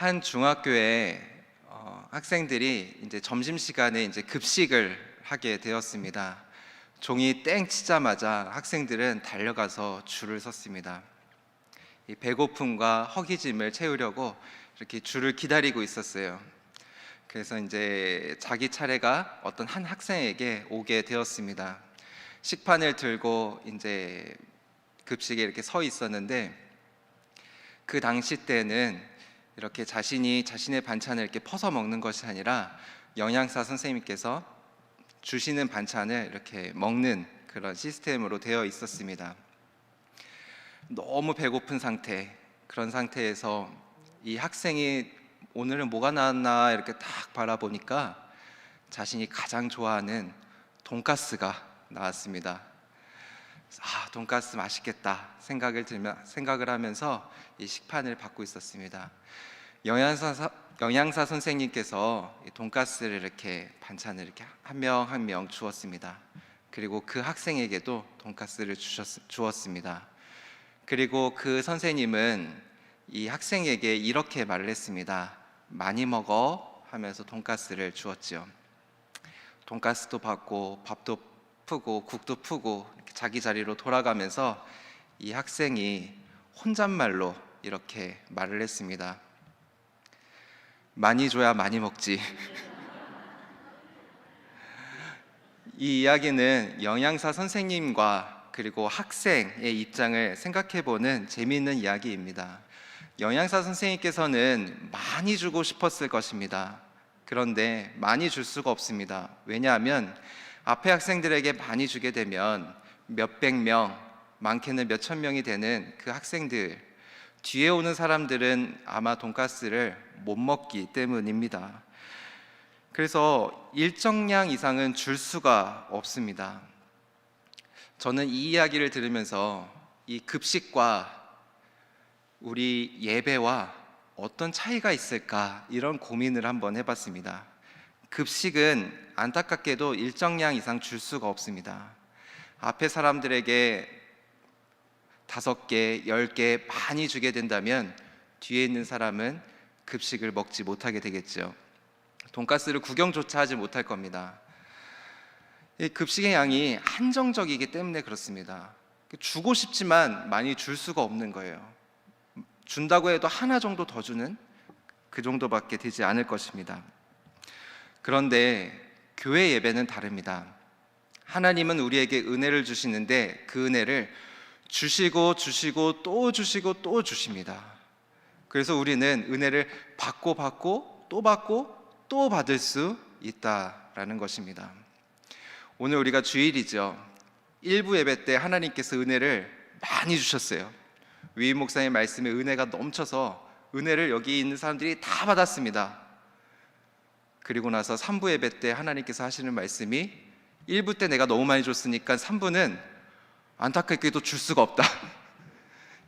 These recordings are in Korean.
한 중학교에 학생들이 이제 점심시간에 이제 급식을 하게 되었습니다. 종이 땡 치자마자 학생들은 달려가서 줄을 섰습니다. 이 배고픔과 허기짐을 채우려고 이렇게 줄을 기다리고 있었어요. 그래서 이제 자기 차례가 어떤 한 학생에게 오게 되었습니다. 식판을 들고 이제 급식에 이렇게 서 있었는데, 그 당시 때는 이렇게 자신의 반찬을 이렇게 퍼서 먹는 것이 아니라 영양사 선생님께서 주시는 반찬을 이렇게 먹는 그런 시스템으로 되어 있었습니다. 너무 배고픈 상태, 그런 상태에서 이 학생이 오늘은 뭐가 나왔나 이렇게 딱 바라보니까 자신이 가장 좋아하는 돈가스가 나왔습니다. 돈가스 맛있겠다 생각을 하면서 이 식판을 받고 있었습니다. 영양사 선생님께서 이 돈가스를 이렇게 반찬을 이렇게 한 명 한 명 주었습니다. 그리고 그 학생에게도 돈가스를 주었습니다. 그리고 그 선생님은 이 학생에게 이렇게 말을 했습니다. 많이 먹어 하면서 돈가스를 주었지요. 돈가스도 받고 밥도 푸고 국도 푸고 이렇게 자기 자리로 돌아가면서 이 학생이 혼잣말로 이렇게 말을 했습니다. 많이 줘야 많이 먹지. 이 이야기는 영양사 선생님과 그리고 학생의 입장을 생각해보는 재미있는 이야기입니다. 영양사 선생님께서는 많이 주고 싶었을 것입니다. 그런데 많이 줄 수가 없습니다. 왜냐하면 앞에 학생들에게 많이 주게 되면 몇백 명, 많게는 몇천 명이 되는 그 학생들, 뒤에 오는 사람들은 아마 돈가스를 못 먹기 때문입니다. 그래서 일정량 이상은 줄 수가 없습니다. 저는 이 이야기를 들으면서 이 급식과 우리 예배와 어떤 차이가 있을까, 이런 고민을 한번 해봤습니다. 급식은 안타깝게도 일정량 이상 줄 수가 없습니다. 앞에 사람들에게 5개, 10개 많이 주게 된다면 뒤에 있는 사람은 급식을 먹지 못하게 되겠죠. 돈가스를 구경조차 하지 못할 겁니다. 이 급식의 양이 한정적이기 때문에 그렇습니다. 주고 싶지만 많이 줄 수가 없는 거예요. 준다고 해도 하나 정도 더 주는 그 정도밖에 되지 않을 것입니다. 그런데 교회 예배는 다릅니다. 하나님은 우리에게 은혜를 주시는데 그 은혜를 주시고 또 주시고 또 주십니다. 그래서 우리는 은혜를 받고 또 받을 수 있다라는 것입니다. 오늘 우리가 주일이죠. 일부 예배 때 하나님께서 은혜를 많이 주셨어요. 위임 목사님 말씀에 은혜가 넘쳐서 은혜를 여기 있는 사람들이 다 받았습니다. 그리고 나서 3부 예배 때 하나님께서 하시는 말씀이 1부 때 내가 너무 많이 줬으니까 3부는 안타깝게도 줄 수가 없다.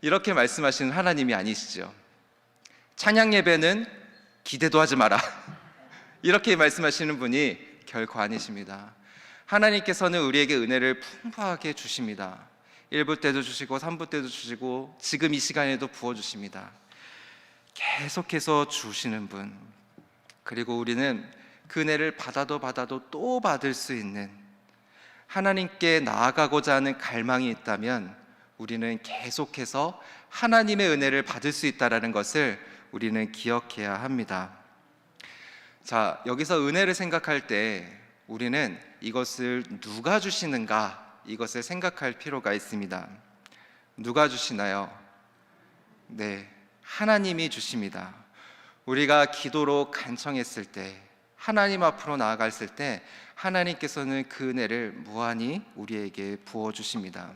이렇게 말씀하시는 하나님이 아니시죠. 찬양 예배는 기대도 하지 마라. 이렇게 말씀하시는 분이 결코 아니십니다. 하나님께서는 우리에게 은혜를 풍부하게 주십니다. 1부 때도 주시고 3부 때도 주시고 지금 이 시간에도 부어주십니다. 계속해서 주시는 분, 그리고 우리는 그 은혜를 받아도 또 받을 수 있는, 하나님께 나아가고자 하는 갈망이 있다면 우리는 계속해서 하나님의 은혜를 받을 수 있다는 것을 우리는 기억해야 합니다. 자, 여기서 은혜를 생각할 때 우리는 이것을 누가 주시는가, 이것을 생각할 필요가 있습니다. 누가 주시나요? 네, 하나님이 주십니다. 우리가 기도로 간청했을 때, 하나님 앞으로 나아갔을 때 하나님께서는 그 은혜를 무한히 우리에게 부어주십니다.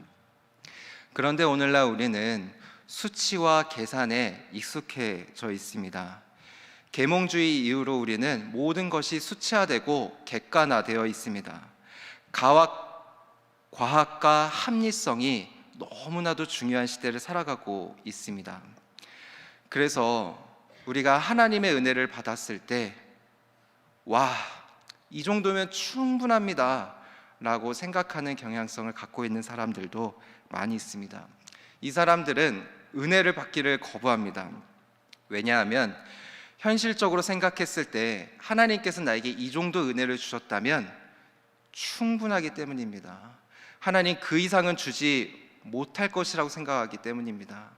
그런데 오늘날 우리는 수치와 계산에 익숙해져 있습니다. 계몽주의 이후로 우리는 모든 것이 수치화되고 객관화되어 있습니다. 과학과 합리성이 너무나도 중요한 시대를 살아가고 있습니다. 그래서 우리가 하나님의 은혜를 받았을 때, 와, 이 정도면 충분합니다 라고 생각하는 경향성을 갖고 있는 사람들도 많이 있습니다. 이 사람들은 은혜를 받기를 거부합니다. 왜냐하면 현실적으로 생각했을 때 하나님께서 나에게 이 정도 은혜를 주셨다면 충분하기 때문입니다. 하나님 그 이상은 주지 못할 것이라고 생각하기 때문입니다.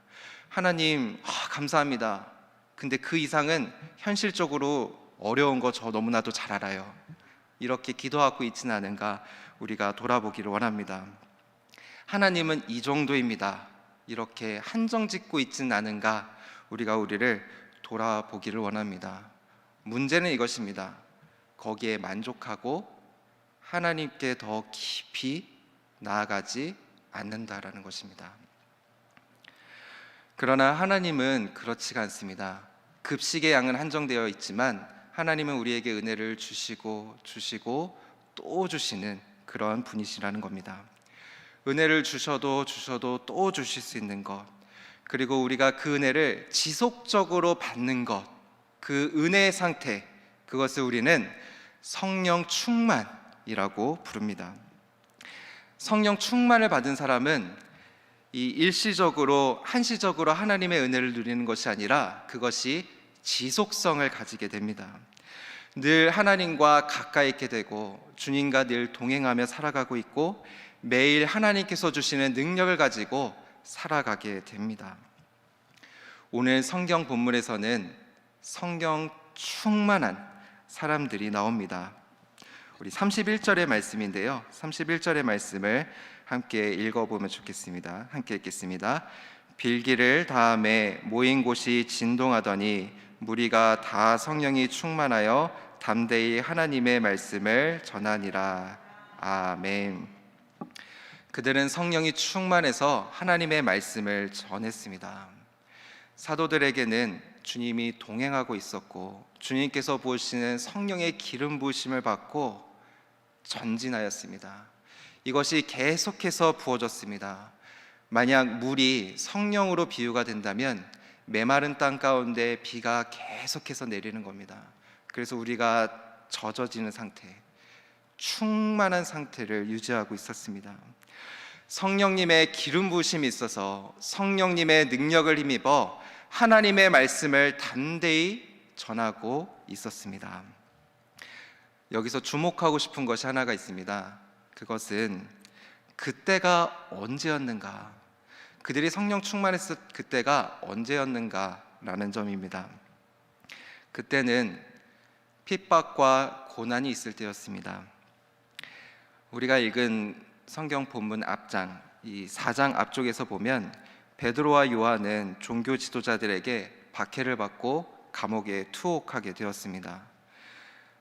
하나님, 감사합니다. 근데 그 이상은 현실적으로 어려운 거 저 너무나도 잘 알아요. 이렇게 기도하고 있지는 않은가 우리가 돌아보기를 원합니다. 하나님은 이 정도입니다. 이렇게 한정 짓고 있지는 않은가 우리를 돌아보기를 원합니다. 문제는 이것입니다. 거기에 만족하고 하나님께 더 깊이 나아가지 않는다라는 것입니다. 그러나 하나님은 그렇지가 않습니다. 급식의 양은 한정되어 있지만 하나님은 우리에게 은혜를 주시고 또 주시는 그런 분이시라는 겁니다. 은혜를 주셔도 또 주실 수 있는 것, 그리고 우리가 그 은혜를 지속적으로 받는 것, 그 은혜의 상태, 그것을 우리는 성령 충만이라고 부릅니다. 성령 충만을 받은 사람은 이 일시적으로 한시적으로 하나님의 은혜를 누리는 것이 아니라 그것이 지속성을 가지게 됩니다. 늘 하나님과 가까이 있게 되고 주님과 늘 동행하며 살아가고 있고 매일 하나님께서 주시는 능력을 가지고 살아가게 됩니다. 오늘 성경 본문에서는 성령 충만한 사람들이 나옵니다. 우리 31절의 말씀인데요. 31절의 말씀을 함께 읽어보면 좋겠습니다. 함께 읽겠습니다. 빌기를 다음에 모인 곳이 진동하더니 무리가 다 성령이 충만하여 담대히 하나님의 말씀을 전하니라. 아멘. 그들은 성령이 충만해서 하나님의 말씀을 전했습니다. 사도들에게는 주님이 동행하고 있었고 주님께서 부으시는 성령의 기름 부으심을 받고 전진하였습니다. 이것이 계속해서 부어졌습니다. 만약 물이 성령으로 비유가 된다면 메마른 땅 가운데 비가 계속해서 내리는 겁니다. 그래서 우리가 젖어지는 상태, 충만한 상태를 유지하고 있었습니다. 성령님의 기름 부으심이 있어서 성령님의 능력을 힘입어 하나님의 말씀을 담대히 전하고 있었습니다. 여기서 주목하고 싶은 것이 하나가 있습니다. 그것은 그때가 언제였는가, 그들이 성령 충만했을 그때가 언제였는가라는 점입니다. 그때는 핍박과 고난이 있을 때였습니다. 우리가 읽은 성경 본문 앞장, 이 4장 앞쪽에서 보면 베드로와 요한은 종교 지도자들에게 박해를 받고 감옥에 투옥하게 되었습니다.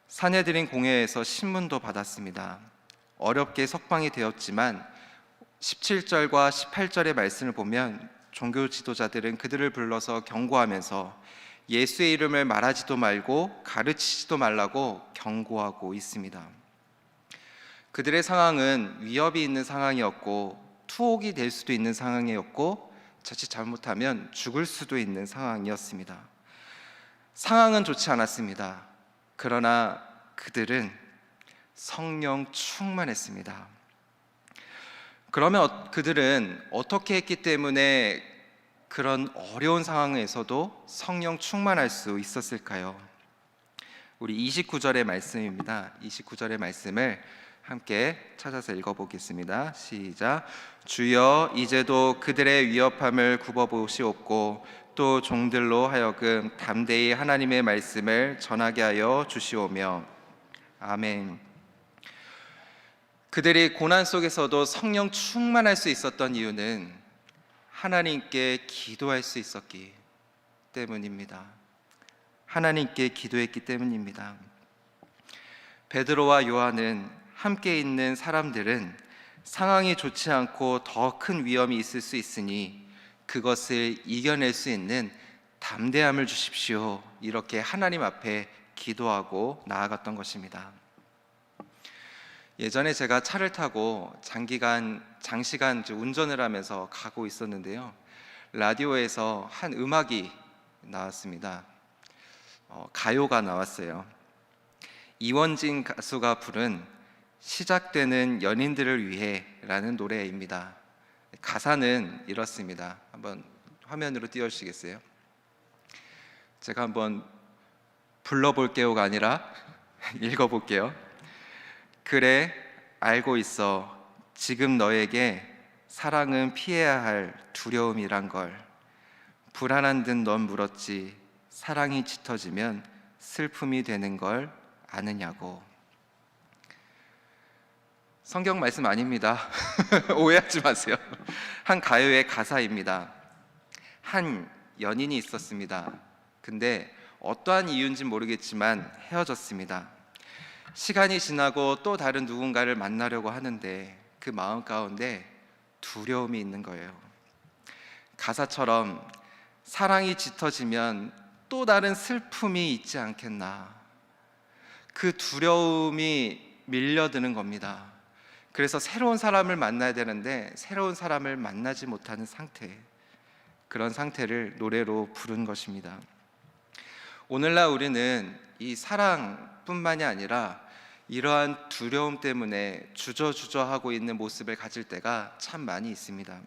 산헤드린 공회에서 신문도 받았습니다. 어렵게 석방이 되었지만 17절과 18절의 말씀을 보면 종교 지도자들은 그들을 불러서 경고하면서 예수의 이름을 말하지도 말고 가르치지도 말라고 경고하고 있습니다. 그들의 상황은 위협이 있는 상황이었고 투옥이 될 수도 있는 상황이었고 자칫 잘못하면 죽을 수도 있는 상황이었습니다. 상황은 좋지 않았습니다. 그러나 그들은 성령 충만했습니다. 그러면 그들은 어떻게 했기 때문에 그런 어려운 상황에서도 성령 충만할 수 있었을까요? 우리 29절의 말씀입니다. 29절의 말씀을 함께 찾아서 읽어보겠습니다. 시작. 주여 이제도 그들의 위협함을 굽어보시옵고 또 종들로 하여금 담대히 하나님의 말씀을 전하게 하여 주시오며. 아멘. 그들이 고난 속에서도 성령 충만할 수 있었던 이유는 하나님께 기도할 수 있었기 때문입니다. 하나님께 기도했기 때문입니다. 베드로와 요한은 함께 있는 사람들은 상황이 좋지 않고 더 큰 위험이 있을 수 있으니 그것을 이겨낼 수 있는 담대함을 주십시오. 이렇게 하나님 앞에 기도하고 나아갔던 것입니다. 예전에 제가 차를 타고 장시간 운전을 하면서 가고 있었는데요. 라디오에서 한 음악이 나왔습니다. 가요가 나왔어요. 이원진 가수가 부른 시작되는 연인들을 위해 라는 노래입니다. 가사는 이렇습니다. 한번 화면으로 띄워주시겠어요? 제가 한번 불러볼게요가 아니라 읽어볼게요. 그래, 알고 있어. 지금 너에게 사랑은 피해야 할 두려움이란 걸. 불안한 듯 넌 물었지. 사랑이 짙어지면 슬픔이 되는 걸 아느냐고. 성경 말씀 아닙니다. 오해하지 마세요. 한 가요의 가사입니다. 한 연인이 있었습니다. 근데 어떠한 이유인지 모르겠지만 헤어졌습니다. 시간이 지나고 또 다른 누군가를 만나려고 하는데 그 마음 가운데 두려움이 있는 거예요. 가사처럼 사랑이 짙어지면 또 다른 슬픔이 있지 않겠나. 그 두려움이 밀려드는 겁니다. 그래서 새로운 사람을 만나야 되는데 새로운 사람을 만나지 못하는 상태, 그런 상태를 노래로 부른 것입니다. 오늘날 우리는 이 사랑뿐만이 아니라 이러한 두려움 때문에 주저주저하고 있는 모습을 가질 때가 참 많이 있습니다.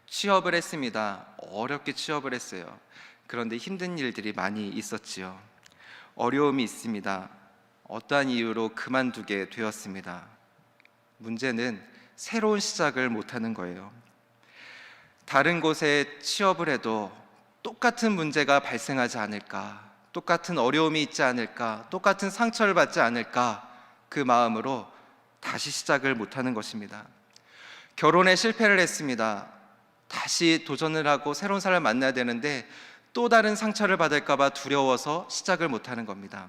취업을 했습니다. 어렵게 취업을 했어요. 그런데 힘든 일들이 많이 있었지요. 어려움이 있습니다. 어떠한 이유로 그만두게 되었습니다. 문제는 새로운 시작을 못하는 거예요. 다른 곳에 취업을 해도 똑같은 문제가 발생하지 않을까, 똑같은 어려움이 있지 않을까, 똑같은 상처를 받지 않을까, 그 마음으로 다시 시작을 못하는 것입니다. 결혼에 실패를 했습니다. 다시 도전을 하고 새로운 사람을 만나야 되는데 또 다른 상처를 받을까 봐 두려워서 시작을 못하는 겁니다.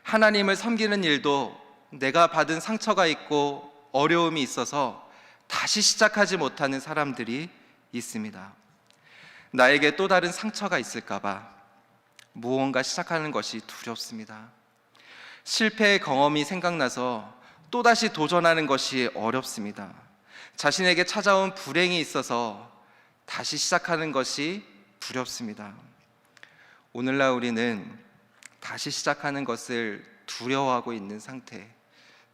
하나님을 섬기는 일도 내가 받은 상처가 있고 어려움이 있어서 다시 시작하지 못하는 사람들이 있습니다. 나에게 또 다른 상처가 있을까 봐 무언가 시작하는 것이 두렵습니다. 실패의 경험이 생각나서 또다시 도전하는 것이 어렵습니다. 자신에게 찾아온 불행이 있어서 다시 시작하는 것이 두렵습니다. 오늘날 우리는 다시 시작하는 것을 두려워하고 있는 상태,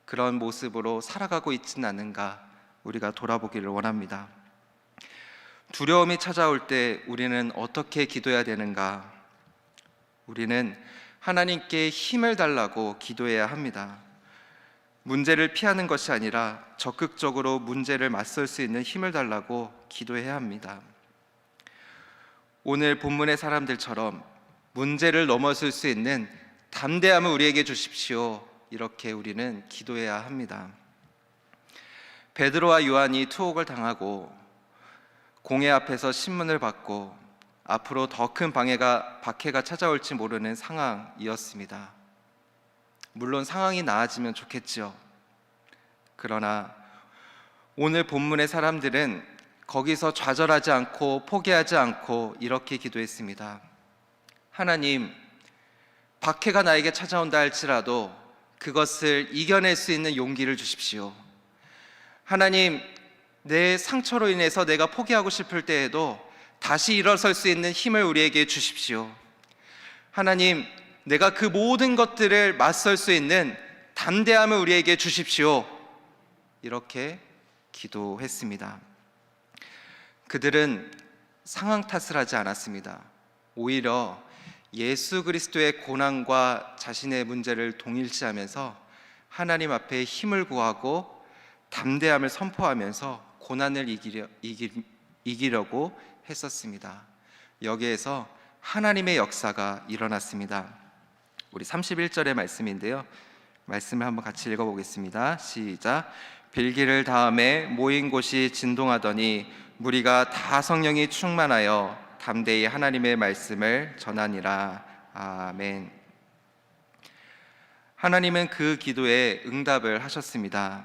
그런 모습으로 살아가고 있지는 않은가 우리가 돌아보기를 원합니다. 두려움이 찾아올 때 우리는 어떻게 기도해야 되는가? 우리는 하나님께 힘을 달라고 기도해야 합니다. 문제를 피하는 것이 아니라 적극적으로 문제를 맞설 수 있는 힘을 달라고 기도해야 합니다. 오늘 본문의 사람들처럼 문제를 넘어설 수 있는 담대함을 우리에게 주십시오. 이렇게 우리는 기도해야 합니다. 베드로와 요한이 투옥을 당하고 공회 앞에서 신문을 받고 앞으로 더 큰 박해가 찾아올지 모르는 상황이었습니다. 물론 상황이 나아지면 좋겠죠. 그러나 오늘 본문의 사람들은 거기서 좌절하지 않고 포기하지 않고 이렇게 기도했습니다. 하나님, 박해가 나에게 찾아온다 할지라도 그것을 이겨낼 수 있는 용기를 주십시오. 하나님, 내 상처로 인해서 내가 포기하고 싶을 때에도 다시 일어설 수 있는 힘을 우리에게 주십시오. 하나님, 내가 그 모든 것들을 맞설 수 있는 담대함을 우리에게 주십시오. 이렇게 기도했습니다. 그들은 상황 탓을 하지 않았습니다. 오히려 예수 그리스도의 고난과 자신의 문제를 동일시하면서 하나님 앞에 힘을 구하고 담대함을 선포하면서 고난을 이기려고 했었습니다. 여기에서 하나님의 역사가 일어났습니다. 우리 31절의 말씀인데요, 말씀을 한번 같이 읽어보겠습니다. 시작. 빌기를 다음에 모인 곳이 진동하더니 무리가 다 성령이 충만하여 담대히 하나님의 말씀을 전하니라. 아멘. 하나님은 그 기도에 응답을 하셨습니다.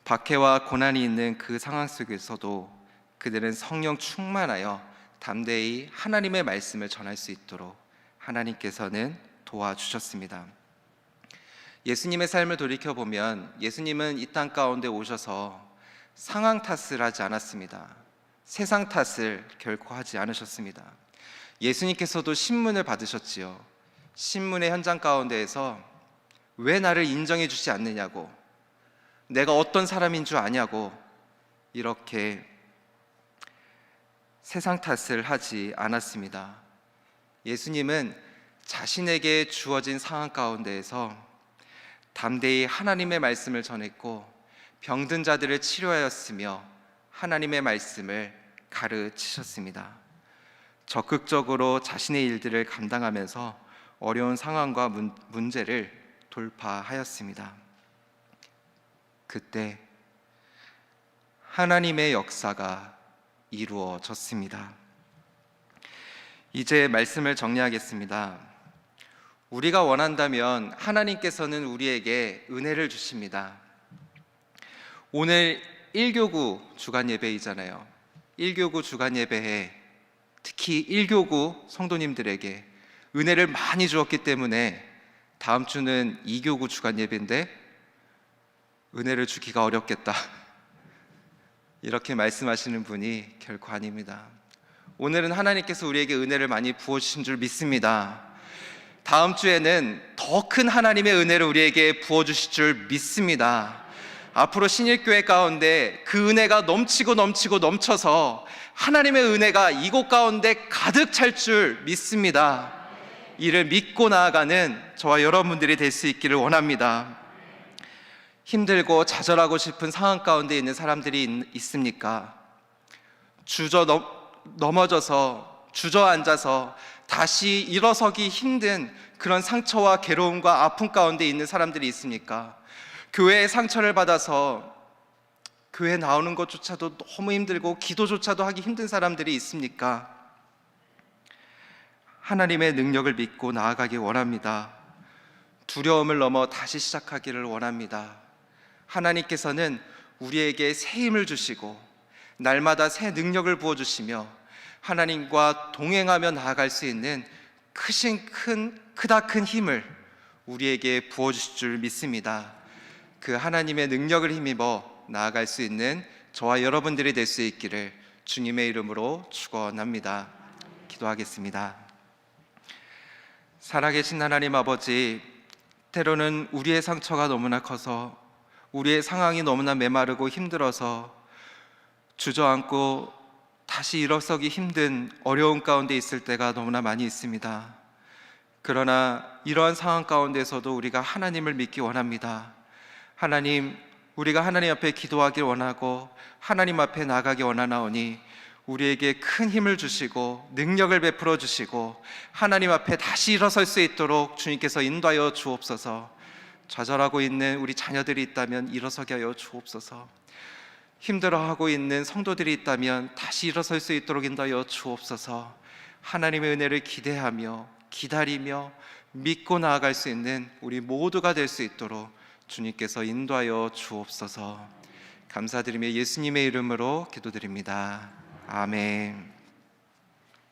박해와 고난이 있는 그 상황 속에서도 그들은 성령 충만하여 담대히 하나님의 말씀을 전할 수 있도록 하나님께서는 도와주셨습니다. 예수님의 삶을 돌이켜보면 예수님은 이 땅 가운데 오셔서 상황 탓을 하지 않았습니다. 세상 탓을 결코 하지 않으셨습니다. 예수님께서도 신문을 받으셨지요. 신문의 현장 가운데에서 왜 나를 인정해 주지 않느냐고, 내가 어떤 사람인 줄 아냐고, 이렇게 세상 탓을 하지 않았습니다. 예수님은 자신에게 주어진 상황 가운데에서 담대히 하나님의 말씀을 전했고 병든 자들을 치료하였으며 하나님의 말씀을 가르치셨습니다. 적극적으로 자신의 일들을 감당하면서 어려운 상황과 문제를 돌파하였습니다. 그때 하나님의 역사가 이루어졌습니다. 이제 말씀을 정리하겠습니다. 우리가 원한다면 하나님께서는 우리에게 은혜를 주십니다. 오늘 1교구 주간 예배이잖아요. 1교구 주간 예배에 특히 1교구 성도님들에게 은혜를 많이 주었기 때문에 다음 주는 2교구 주간 예배인데 은혜를 주기가 어렵겠다, 이렇게 말씀하시는 분이 결코 아닙니다. 오늘은 하나님께서 우리에게 은혜를 많이 부어주신 줄 믿습니다. 다음 주에는 더 큰 하나님의 은혜를 우리에게 부어주실 줄 믿습니다. 앞으로 신일교회 가운데 그 은혜가 넘치고 넘쳐서 하나님의 은혜가 이곳 가운데 가득 찰 줄 믿습니다. 이를 믿고 나아가는 저와 여러분들이 될 수 있기를 원합니다. 힘들고 좌절하고 싶은 상황 가운데 있는 사람들이 있습니까? 넘어져서 주저앉아서 다시 일어서기 힘든 그런 상처와 괴로움과 아픔 가운데 있는 사람들이 있습니까? 교회의 상처를 받아서 교회 나오는 것조차도 너무 힘들고 기도조차도 하기 힘든 사람들이 있습니까? 하나님의 능력을 믿고 나아가기 원합니다. 두려움을 넘어 다시 시작하기를 원합니다. 하나님께서는 우리에게 새 힘을 주시고 날마다 새 능력을 부어주시며 하나님과 동행하며 나아갈 수 있는 크다 큰 힘을 우리에게 부어주실 줄 믿습니다. 그 하나님의 능력을 힘입어 나아갈 수 있는 저와 여러분들이 될 수 있기를 주님의 이름으로 축원합니다. 기도하겠습니다. 살아계신 하나님 아버지, 때로는 우리의 상처가 너무나 커서 우리의 상황이 너무나 메마르고 힘들어서 주저앉고 다시 일어서기 힘든 어려움 가운데 있을 때가 너무나 많이 있습니다. 그러나 이러한 상황 가운데서도 우리가 하나님을 믿기 원합니다. 하나님, 우리가 하나님 앞에 기도하길 원하고 하나님 앞에 나가기 원하나오니 우리에게 큰 힘을 주시고 능력을 베풀어 주시고 하나님 앞에 다시 일어설 수 있도록 주님께서 인도하여 주옵소서. 좌절하고 있는 우리 자녀들이 있다면 일어서게 하여 주옵소서. 힘들어하고 있는 성도들이 있다면 다시 일어설 수 있도록 인도하여 주옵소서. 하나님의 은혜를 기대하며 기다리며 믿고 나아갈 수 있는 우리 모두가 될 수 있도록 주님께서 인도하여 주옵소서. 감사드리며 예수님의 이름으로 기도드립니다. 아멘.